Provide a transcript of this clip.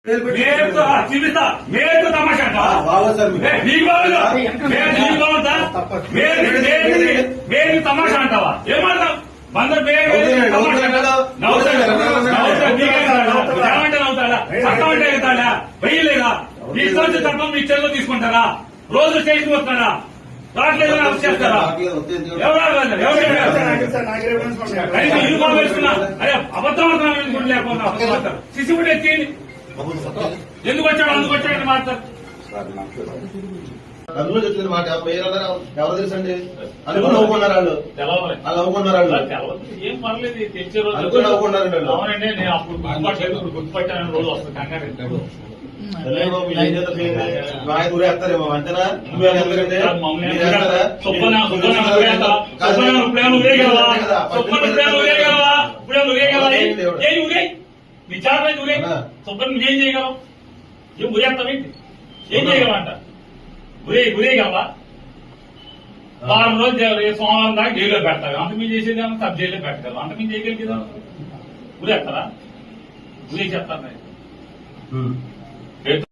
చూపిస్తా మేరకు తమాషా మేరకు తమాషా అంటావా ఏమంటావు బందర్ ఏమంటే అవుతాడా చట్టం అంటే అవుతాడా వెయ్యలేదా తీసుకొచ్చి చట్టం మీ చెల్లో తీసుకుంటారా రోజు స్టేషన్ వస్తాడా రావట్లేదు అరెస్ట్ చేస్తారా అరే అబద్ధం అవుతున్నా లేకపోతే సిసిబుడ్ ఎక్కింది ఎందుకు వచ్చాడు అందుకు వచ్చాడని మాట్లాడు అందులో చెప్తున్న మాట ఎవరు తెలుసండి అనుకుని నవ్వుకున్నారు వాళ్ళు వాళ్ళు నవ్వుకున్నారు వాళ్ళు ఏం పర్లేదు తెచ్చే రోజు అనుకుని నవ్వుకున్నారండి వాళ్ళు అవునండి నేను అప్పుడు గుర్తుపట్టాను రోజు వస్తుంది కంగారు ఊరేస్తారేమో అంతేనా ఎందుకంటే విచారణ ఊరే సుబ్బన్ నువ్వేం చేయగలవు ఏం ఉరేస్తావేంటి ఏం చేయగలవంట ఉరేయగలవా వారం రోజు సోమవారం దాకా జైల్లో పెడతావు అంత మీరు చేసేది ఏమో సబ్ జైల్లో పెట్టగలవు అంత మీరు చేయగలిగేదా ఉరేస్తారా ఉరే చెప్తాను